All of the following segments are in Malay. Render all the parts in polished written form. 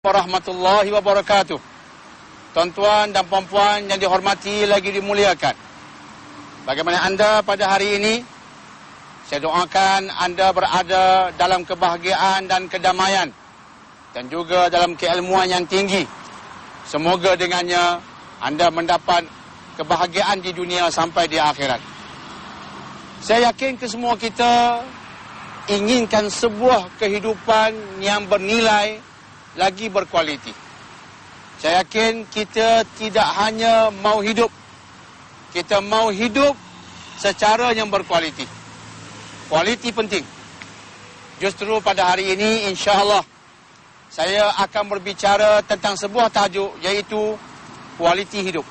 Warahmatullahi wabarakatuh. Tuan-tuan dan puan-puan yang dihormati lagi dimuliakan. Bagaimana anda pada hari ini? Saya doakan anda berada dalam kebahagiaan dan kedamaian dan juga dalam keilmuan yang tinggi. Semoga dengannya anda mendapat kebahagiaan di dunia sampai di akhirat. Saya yakin kesemua kita inginkan sebuah kehidupan yang bernilai lagi berkualiti. Saya yakin kita tidak hanya mau hidup, kita mau hidup secara yang berkualiti. Kualiti penting. Justru pada hari ini insya-Allah saya akan berbicara tentang sebuah tajuk, iaitu kualiti hidup.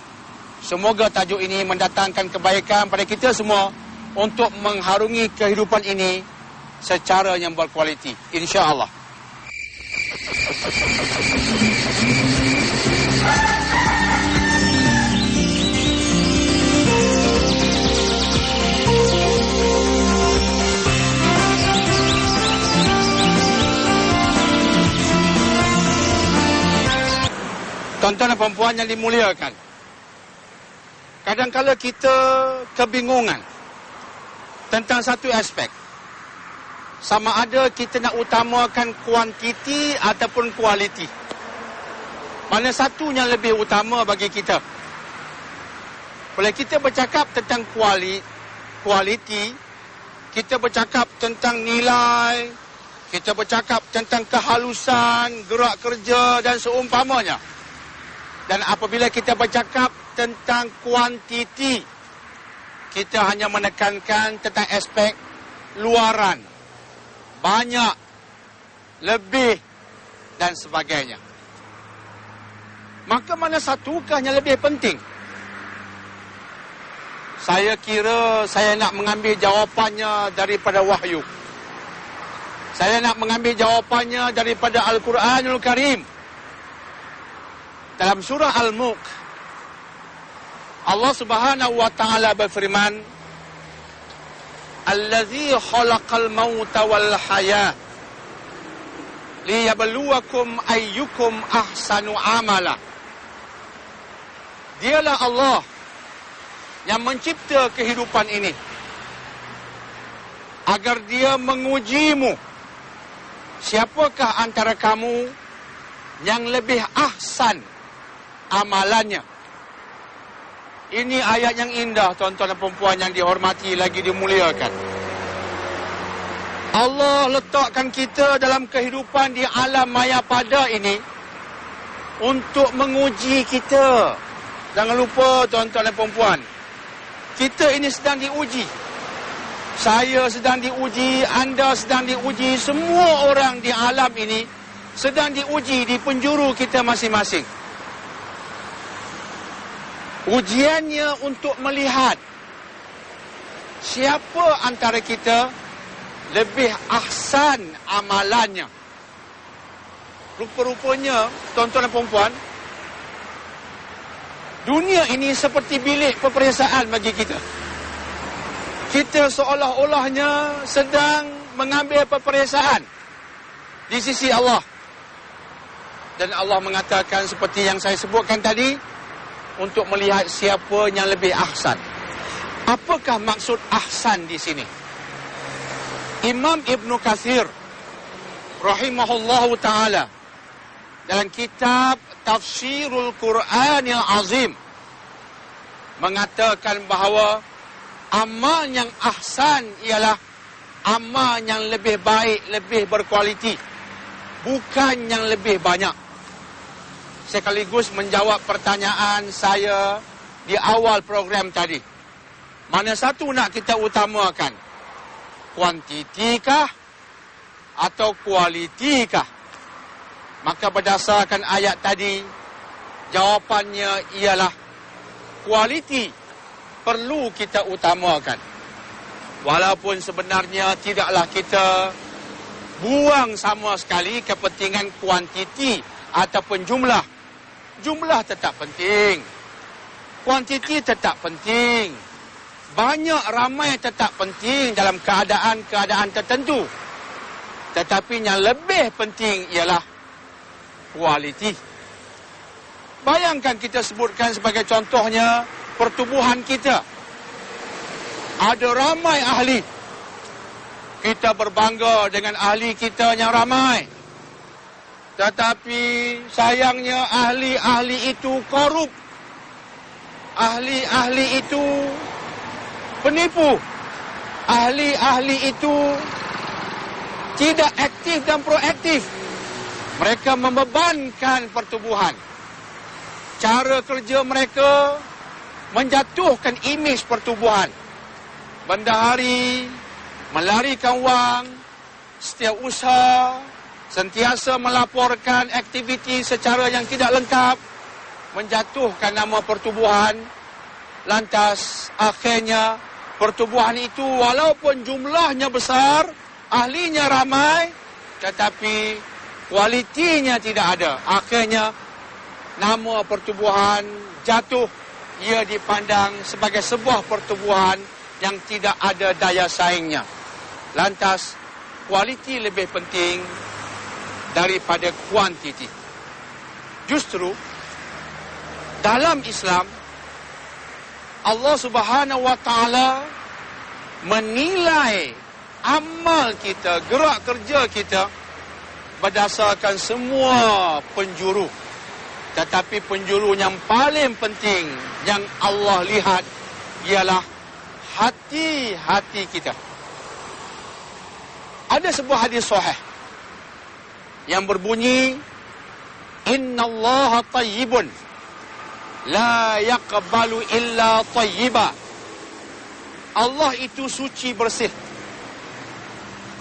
Semoga tajuk ini mendatangkan kebaikan pada kita semua untuk mengharungi kehidupan ini secara yang berkualiti, insya-Allah. Tuan-tuan dan puan-puan yang dimuliakan, kadang-kala kita kebingungan tentang satu aspek. Sama ada kita nak utamakan kuantiti ataupun kualiti. Mana satu yang lebih utama bagi kita? Bila kita bercakap tentang kualiti, kita bercakap tentang nilai, kita bercakap tentang kehalusan, gerak kerja dan seumpamanya. Dan apabila kita bercakap tentang kuantiti, kita hanya menekankan tentang aspek luaran, banyak, lebih dan sebagainya. Maka mana satukah yang lebih penting? Saya kira saya nak mengambil jawapannya daripada wahyu. Saya nak mengambil jawapannya daripada Al-Quranul Karim. Dalam surah Al-Mulk, Allah Subhanahu wa taala berfirman, Allazi khalaqal mauta wal hayah liyabluwakum ayyukum ahsanu amala. Dialah Allah yang mencipta kehidupan ini agar dia mengujimu, siapakah antara kamu yang lebih ahsan amalannya. Ini ayat yang indah, tuan-tuan dan puan-puan yang dihormati lagi dimuliakan. Allah letakkan kita dalam kehidupan di alam maya pada ini untuk menguji kita. Jangan lupa, tuan-tuan dan puan-puan, kita ini sedang diuji. Saya sedang diuji, anda sedang diuji, semua orang di alam ini sedang diuji di penjuru kita masing-masing. Ujiannya untuk melihat siapa antara kita lebih ahsan amalannya. Rupa-rupanya, tuan-tuan dan puan-puan, dunia ini seperti bilik peperiksaan bagi kita. Kita seolah-olahnya sedang mengambil peperiksaan di sisi Allah. Dan Allah mengatakan seperti yang saya sebutkan tadi, untuk melihat siapa yang lebih ahsan. Apakah maksud ahsan di sini? Imam Ibn Katsir rahimahullahu ta'ala dalam kitab Tafsirul Quranil Azim mengatakan bahawa amal yang ahsan ialah amal yang lebih baik, lebih berkualiti, bukan yang lebih banyak. Sekaligus menjawab pertanyaan saya di awal program tadi. Mana satu nak kita utamakan? Kuantitikah atau kualitikah? Maka berdasarkan ayat tadi, jawapannya ialah kualiti perlu kita utamakan. Walaupun sebenarnya tidaklah kita buang sama sekali kepentingan kuantiti ataupun jumlah. Jumlah tetap penting, kuantiti tetap penting, banyak ramai tetap penting dalam keadaan-keadaan tertentu. Tetapi yang lebih penting ialah kualiti. Bayangkan kita sebutkan sebagai contohnya pertubuhan kita. Ada ramai ahli. Kita berbangga dengan ahli kita yang ramai. Tetapi sayangnya ahli-ahli itu korup. Ahli-ahli itu penipu. Ahli-ahli itu tidak aktif dan proaktif. Mereka membebankan pertubuhan. Cara kerja mereka menjatuhkan imej pertubuhan. Bendahari melarikan wang, setiap usaha sentiasa melaporkan aktiviti secara yang tidak lengkap, menjatuhkan nama pertubuhan. Lantas akhirnya pertubuhan itu walaupun jumlahnya besar, ahlinya ramai, tetapi kualitinya tidak ada. Akhirnya nama pertubuhan jatuh. Ia dipandang sebagai sebuah pertubuhan yang tidak ada daya saingnya. Lantas kualiti lebih penting daripada kuantiti. Justru dalam Islam Allah Subhanahu wa taala menilai amal kita, gerak kerja kita berdasarkan semua penjuru. Tetapi penjuru yang paling penting yang Allah lihat ialah hati-hati kita. Ada sebuah hadis sahih yang berbunyi, Innallaha tayyibun la yaqbalu illa tayyiba. Allah itu suci bersih.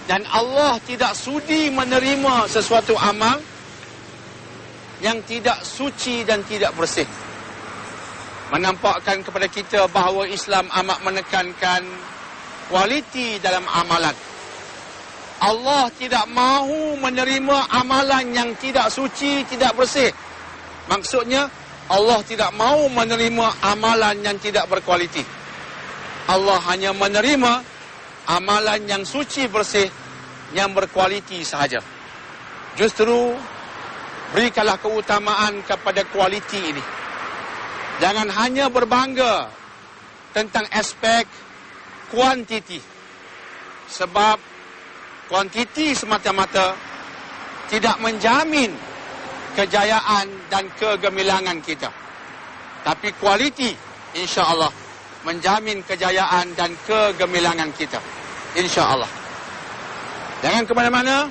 Dan Allah tidak sudi menerima sesuatu amal yang tidak suci dan tidak bersih. Menampakkan kepada kita bahawa Islam amat menekankan kualiti dalam amalan. Allah tidak mahu menerima amalan yang tidak suci, tidak bersih. Maksudnya, Allah tidak mahu menerima amalan yang tidak berkualiti. Allah hanya menerima amalan yang suci, bersih, yang berkualiti sahaja. Justru, berikanlah keutamaan kepada kualiti ini. Jangan hanya berbangga tentang aspek kuantiti. Sebab kuantiti semata-mata tidak menjamin kejayaan dan kegemilangan kita. Tapi kualiti, insya-Allah, menjamin kejayaan dan kegemilangan kita. Insya-Allah. Jangan ke mana-mana.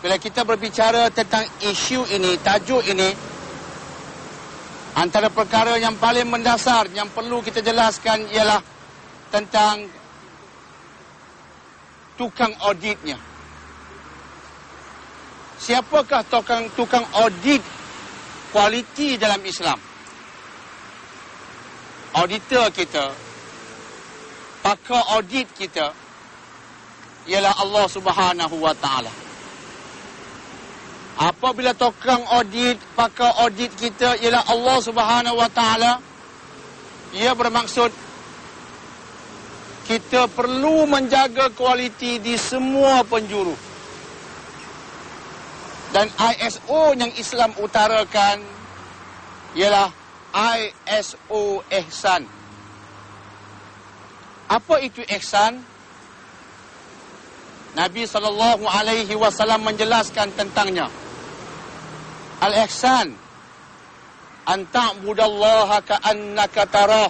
Bila kita berbicara tentang isu ini, tajuk ini, antara perkara yang paling mendasar yang perlu kita jelaskan ialah tentang tukang auditnya. Siapakah tukang audit kualiti dalam Islam? Auditor kita, pakar audit kita ialah Allah Subhanahu wa taala. Apabila tukang audit, pakar audit kita ialah Allah Subhanahu wa taala, ia bermaksud kita perlu menjaga kualiti di semua penjuru. Dan ISO yang Islam utarakan ialah ISO Ihsan. Apa itu ihsan? Nabi SAW menjelaskan tentangnya. Al-ihsan an ta'budallaha ka'annaka tarah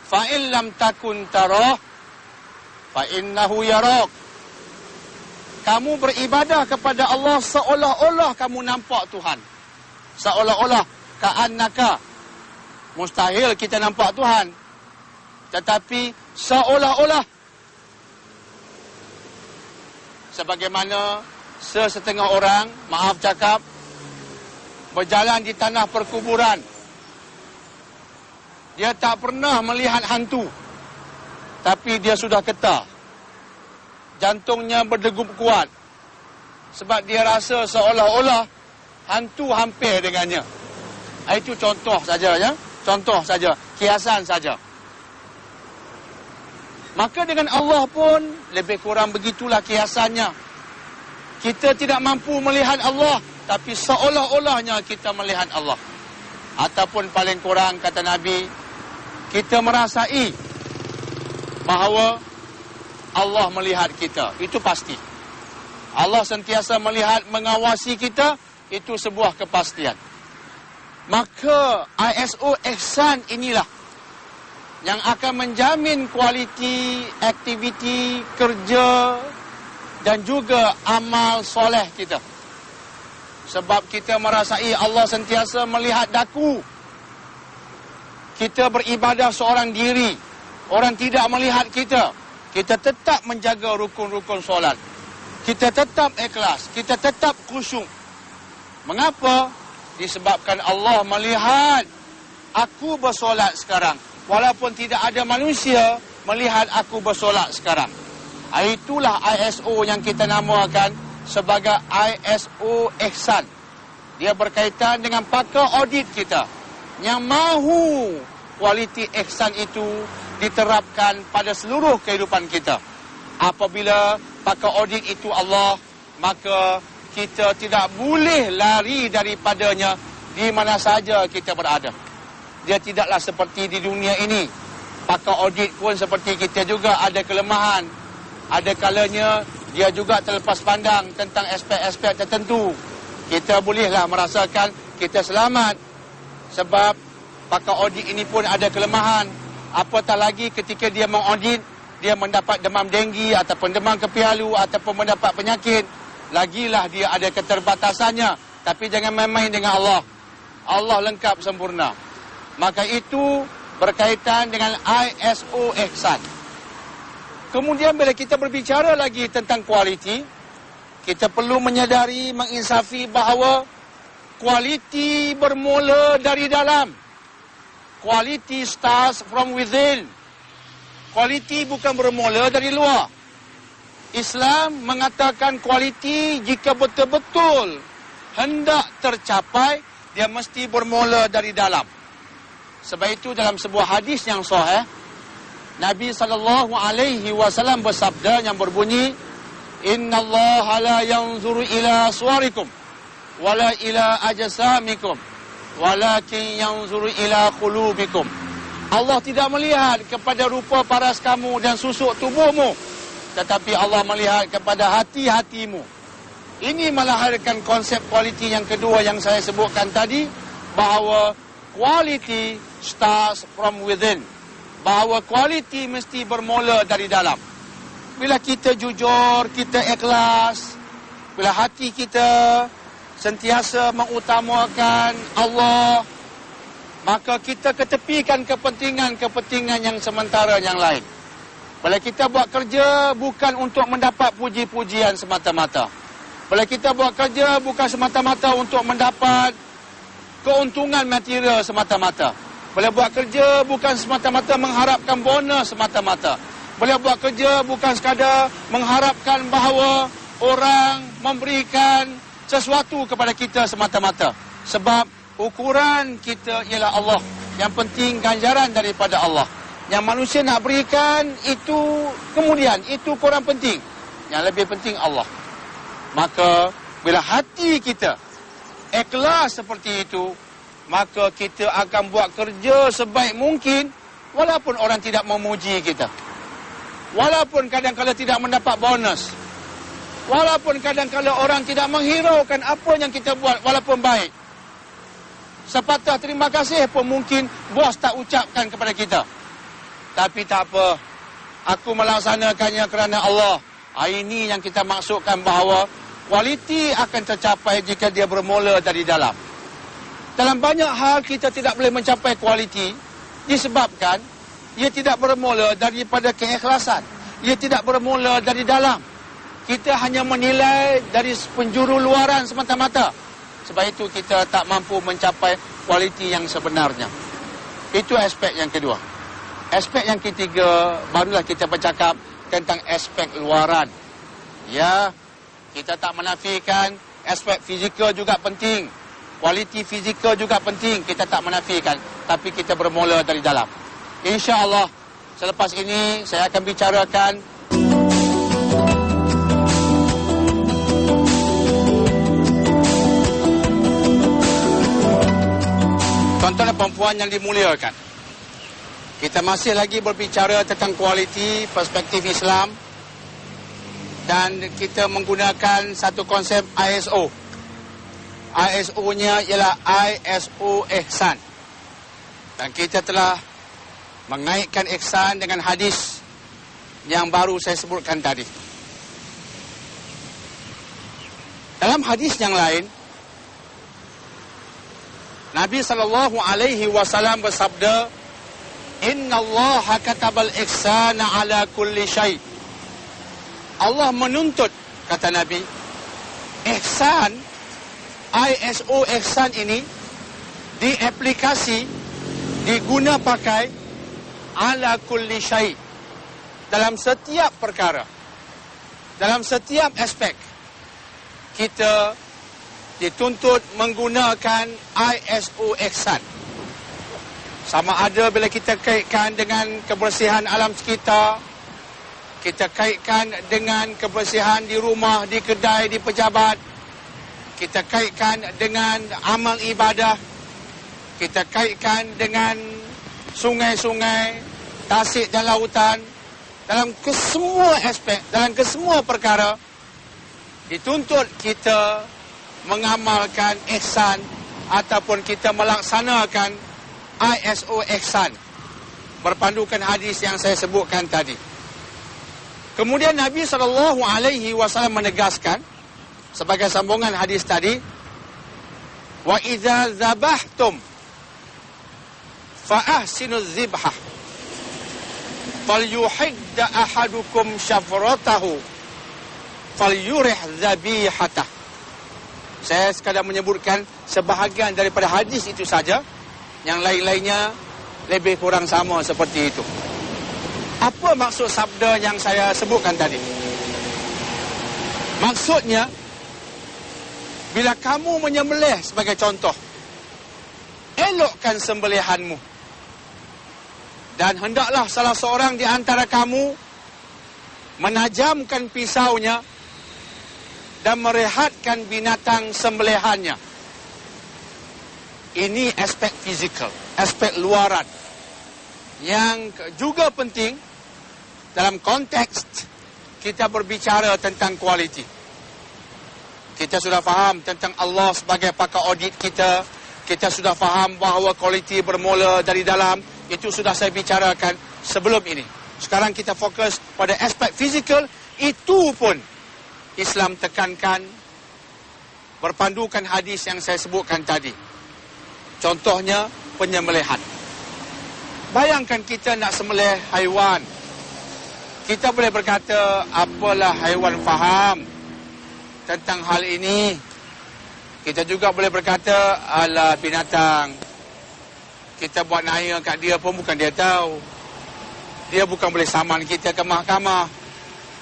fa in lam takun tarah fa innahu yarak. Kamu beribadah kepada Allah seolah-olah kamu nampak Tuhan. Seolah-olah, ka'annaka. Mustahil kita nampak Tuhan. Tetapi seolah-olah. Sebagaimana sesetengah orang, maaf cakap, berjalan di tanah perkuburan. Dia tak pernah melihat hantu. Tapi dia sudah getar. Jantungnya berdegup kuat. Sebab dia rasa seolah-olah hantu hampir dengannya. Itu contoh saja, ya. Contoh saja. Kiasan saja. Maka dengan Allah pun lebih kurang begitulah kiasannya. Kita tidak mampu melihat Allah, tapi seolah-olahnya kita melihat Allah. Ataupun paling kurang, kata Nabi, kita merasai bahawa Allah melihat kita. Itu pasti. Allah sentiasa melihat, mengawasi kita. Itu sebuah kepastian. Maka ISO Ihsan inilah yang akan menjamin kualiti aktiviti kerja dan juga amal soleh kita. Sebab kita merasai Allah sentiasa melihat daku. Kita beribadah seorang diri. Orang tidak melihat kita. Kita tetap menjaga rukun-rukun solat. Kita tetap ikhlas. Kita tetap khusyuk. Mengapa? Disebabkan Allah melihat aku bersolat sekarang. Walaupun tidak ada manusia melihat aku bersolat sekarang. Itulah ISO yang kita namakan sebagai ISO Ihsan. Dia berkaitan dengan pakar audit kita yang mahu kualiti ihsan itu diterapkan pada seluruh kehidupan kita. Apabila pakar audit itu Allah, maka kita tidak boleh lari daripadanya di mana saja kita berada. Dia tidaklah seperti di dunia ini. Pakar audit pun seperti kita juga ada kelemahan. Ada kalanya dia juga terlepas pandang tentang aspek-aspek tertentu. Kita bolehlah merasakan kita selamat sebab pakar audit ini pun ada kelemahan. Apatah lagi ketika dia mengaudit, dia mendapat demam denggi ataupun demam kepialu ataupun mendapat penyakit. Lagilah dia ada keterbatasannya. Tapi jangan main-main dengan Allah. Allah lengkap sempurna. Maka itu berkaitan dengan ISO Ihsan. Kemudian bila kita berbicara lagi tentang kualiti, kita perlu menyadari, menginsafi bahawa kualiti bermula dari dalam. Quality starts from within. Kualiti bukan bermula dari luar. Islam mengatakan kualiti jika betul-betul hendak tercapai, dia mesti bermula dari dalam. Sebab itu dalam sebuah hadis yang sahih, Nabi SAW bersabda yang berbunyi, Inna Allah la yanzuru ila suwarikum, wala ila ajsamikum, walakin yanzuru ila qulubikum. Allah tidak melihat kepada rupa paras kamu dan susuk tubuhmu, tetapi Allah melihat kepada hati-hatimu. Ini melahirkan konsep kualiti yang kedua yang saya sebutkan tadi, bahawa quality starts from within. Bahawa kualiti mesti bermula dari dalam. Bila kita jujur, kita ikhlas, bila hati kita sentiasa mengutamakan Allah, maka kita ketepikan kepentingan-kepentingan yang sementara yang lain. Bila kita buat kerja bukan untuk mendapat puji-pujian semata-mata. Bila kita buat kerja bukan semata-mata untuk mendapat keuntungan material semata-mata. Bila buat kerja bukan semata-mata mengharapkan bonus semata-mata. Bila buat kerja bukan sekadar mengharapkan bahawa orang memberikan sesuatu kepada kita semata-mata. Sebab ukuran kita ialah Allah. Yang penting ganjaran daripada Allah. Yang manusia nak berikan itu kemudian, itu kurang penting. Yang lebih penting Allah. Maka bila hati kita ikhlas seperti itu, maka kita akan buat kerja sebaik mungkin walaupun orang tidak memuji kita. Walaupun kadang-kadang tidak mendapat bonus. Walaupun kadang-kadang orang tidak menghiraukan apa yang kita buat walaupun baik. Sepatah terima kasih pun mungkin bos tak ucapkan kepada kita. Tapi tak apa. Aku melaksanakannya kerana Allah. Ini yang kita maksudkan bahawa kualiti akan tercapai jika dia bermula dari dalam. Dalam banyak hal kita tidak boleh mencapai kualiti disebabkan ia tidak bermula daripada keikhlasan. Ia tidak bermula dari dalam. Kita hanya menilai dari penjuru luaran semata-mata. Sebab itu kita tak mampu mencapai kualiti yang sebenarnya. Itu aspek yang kedua. Aspek yang ketiga, barulah kita bercakap tentang aspek luaran. Ya, kita tak menafikan aspek fizikal juga penting. Kualiti fizikal juga penting, kita tak menafikan. Tapi kita bermula dari dalam. InsyaAllah, selepas ini saya akan bicarakan Tuan-tuan dan puan-puan yang dimuliakan, kita masih lagi berbicara tentang kualiti perspektif Islam dan kita menggunakan satu konsep ISO. ISO-nya ialah ISO Ihsan. Dan kita telah mengaitkan ihsan dengan hadis yang baru saya sebutkan tadi. Dalam hadis yang lain, Nabi SAW bersabda, Inna Allah katabal ihsana ala kulli syai. Allah menuntut, kata Nabi, ihsan, ISO ihsan ini diaplikasi, diguna pakai ala kulli syai, dalam setiap perkara, dalam setiap aspek. Kita dituntut menggunakan ISO ihsan. Sama ada bila kita kaitkan dengan kebersihan alam sekitar, kita kaitkan dengan kebersihan di rumah, di kedai, di pejabat, kita kaitkan dengan amal ibadah, kita kaitkan dengan sungai-sungai, tasik dan lautan. Dalam kesemua aspek, dalam kesemua perkara, dituntut kita mengamalkan ihsan ataupun kita melaksanakan ISO ihsan, berpandukan hadis yang saya sebutkan tadi. Kemudian Nabi SAW menegaskan sebagai sambungan hadis tadi, wa idza zabahtum fa ahsinuz zibhah falyuhidda ahadukum syafratahu falyurih zabihatah. Saya sekadar menyebutkan sebahagian daripada hadis itu saja. Yang lain-lainnya lebih kurang sama seperti itu. Apa maksud sabda yang saya sebutkan tadi? Maksudnya, bila kamu menyembelih sebagai contoh, elokkan sembelihanmu. Dan hendaklah salah seorang di antara kamu menajamkan pisaunya dan merehatkan binatang sembelihannya. Ini aspek fizikal, aspek luaran yang juga penting dalam konteks kita berbicara tentang kualiti. Kita sudah faham tentang Allah sebagai pakar audit kita. Kita sudah faham bahawa kualiti bermula dari dalam. Itu sudah saya bicarakan sebelum ini. Sekarang kita fokus pada aspek fizikal. Itu pun Islam tekankan berpandukan hadis yang saya sebutkan tadi. Contohnya penyembelihan. Bayangkan kita nak sembelih haiwan. Kita boleh berkata, apalah haiwan faham tentang hal ini. Kita juga boleh berkata, alah binatang. Kita buat naya kat dia pun bukan dia tahu. Dia bukan boleh saman kita ke mahkamah.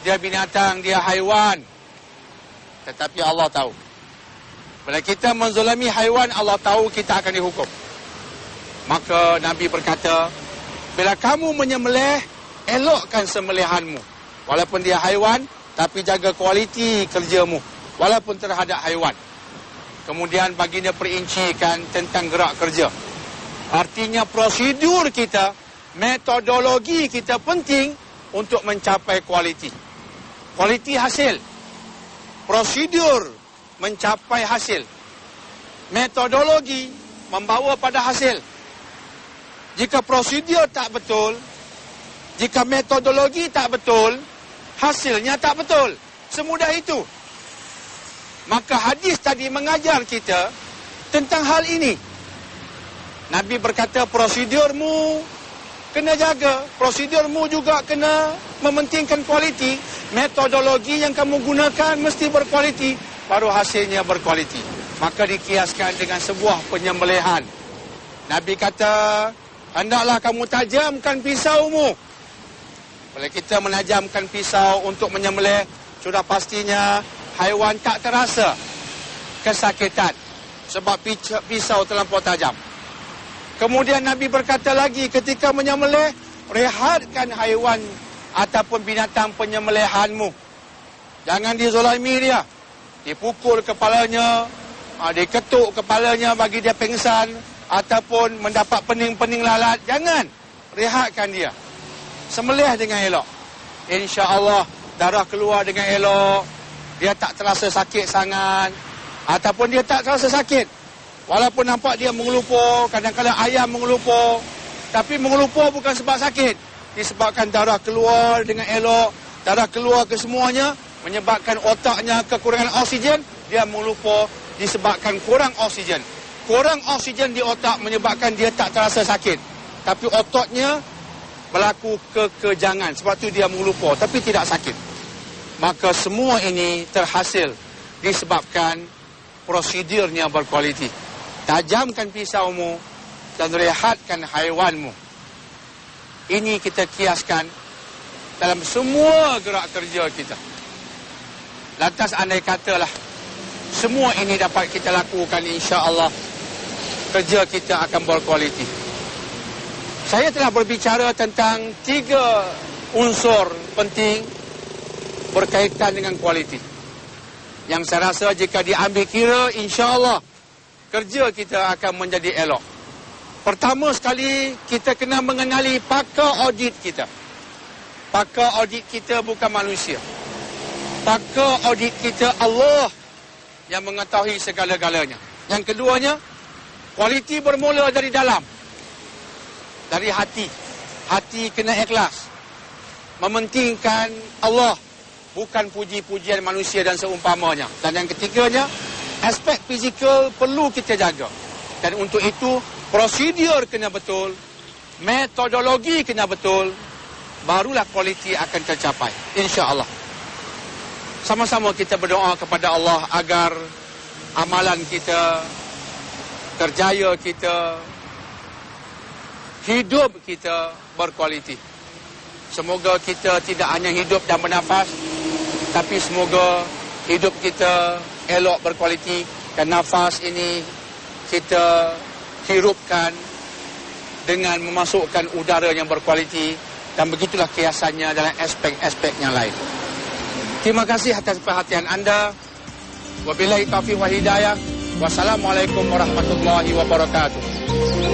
Dia binatang, dia haiwan. Tetapi Allah tahu. Bila kita menzalimi haiwan, Allah tahu kita akan dihukum. Maka Nabi berkata, bila kamu menyembelih, elokkan sembelihanmu. Walaupun dia haiwan, tapi jaga kualiti kerjamu. Walaupun terhadap haiwan. Kemudian baginda perincikan tentang gerak kerja. Artinya prosedur kita, metodologi kita penting untuk mencapai kualiti. Kualiti hasil. Prosedur mencapai hasil. Metodologi membawa pada hasil. Jika prosedur tak betul, jika metodologi tak betul, hasilnya tak betul. Semudah itu. Maka hadis tadi mengajar kita tentang hal ini. Nabi berkata prosedurmu kena jaga. Prosedurmu juga kena mementingkan kualiti. Metodologi yang kamu gunakan mesti berkualiti. Baru hasilnya berkualiti. Maka dikiaskan dengan sebuah penyembelihan. Nabi kata, hendaklah kamu tajamkan pisaumu. Bila kita menajamkan pisau untuk menyembelih, sudah pastinya haiwan tak terasa kesakitan sebab pisau terlampau tajam. Kemudian Nabi berkata lagi, ketika menyembelih, rehatkan haiwan ataupun binatang penyembelihanmu. Jangan dizalimi dia. Dipukul kepalanya, diketuk kepalanya bagi dia pengsan, ataupun mendapat pening-pening lalat, jangan. Rehatkan dia. Sembelih dengan elok. InsyaAllah darah keluar dengan elok. Dia tak terasa sakit sangat. Ataupun dia tak terasa sakit. Walaupun nampak dia mengelupur, kadang-kadang ayam mengelupur. Tapi mengelupur bukan sebab sakit. Disebabkan darah keluar dengan elok. Darah keluar ke semuanya, menyebabkan otaknya kekurangan oksigen. Dia mengelupur disebabkan kurang oksigen. Kurang oksigen di otak menyebabkan dia tak terasa sakit. Tapi ototnya berlaku kekejangan. Sebab tu dia mengelupur. Tapi tidak sakit. Maka semua ini terhasil disebabkan prosedurnya berkualiti. Tajamkan pisaumu dan rehatkan haiwanmu. Ini kita kiaskan dalam semua gerak kerja kita. Lantas andai katalah semua ini dapat kita lakukan, insya-Allah kerja kita akan berkualiti. Saya telah berbicara tentang 3 unsur penting berkaitan dengan kualiti. Yang saya rasa jika diambil kira, insya-Allah kerja kita akan menjadi elok. Pertama sekali, kita kena mengenali pakar audit kita. Pakar audit kita bukan manusia. Pakar audit kita Allah yang mengetahui segala-galanya. Yang keduanya, kualiti bermula dari dalam. Dari hati. Hati kena ikhlas. Mementingkan Allah, bukan puji-pujian manusia dan seumpamanya. Dan yang ketiganya, aspek fizikal perlu kita jaga. Dan untuk itu, prosedur kena betul, metodologi kena betul, barulah kualiti akan tercapai, insya-Allah. Sama-sama kita berdoa kepada Allah agar amalan kita, kerjaya kita, hidup kita berkualiti. Semoga kita tidak hanya hidup dan bernafas, tapi semoga hidup kita elok berkualiti dan nafas ini kita hirupkan dengan memasukkan udara yang berkualiti, dan begitulah kiasannya dalam aspek-aspek yang lain. Terima kasih atas perhatian anda. Wabillahi taufiq wal hidayah. Wassalamualaikum warahmatullahi wabarakatuh.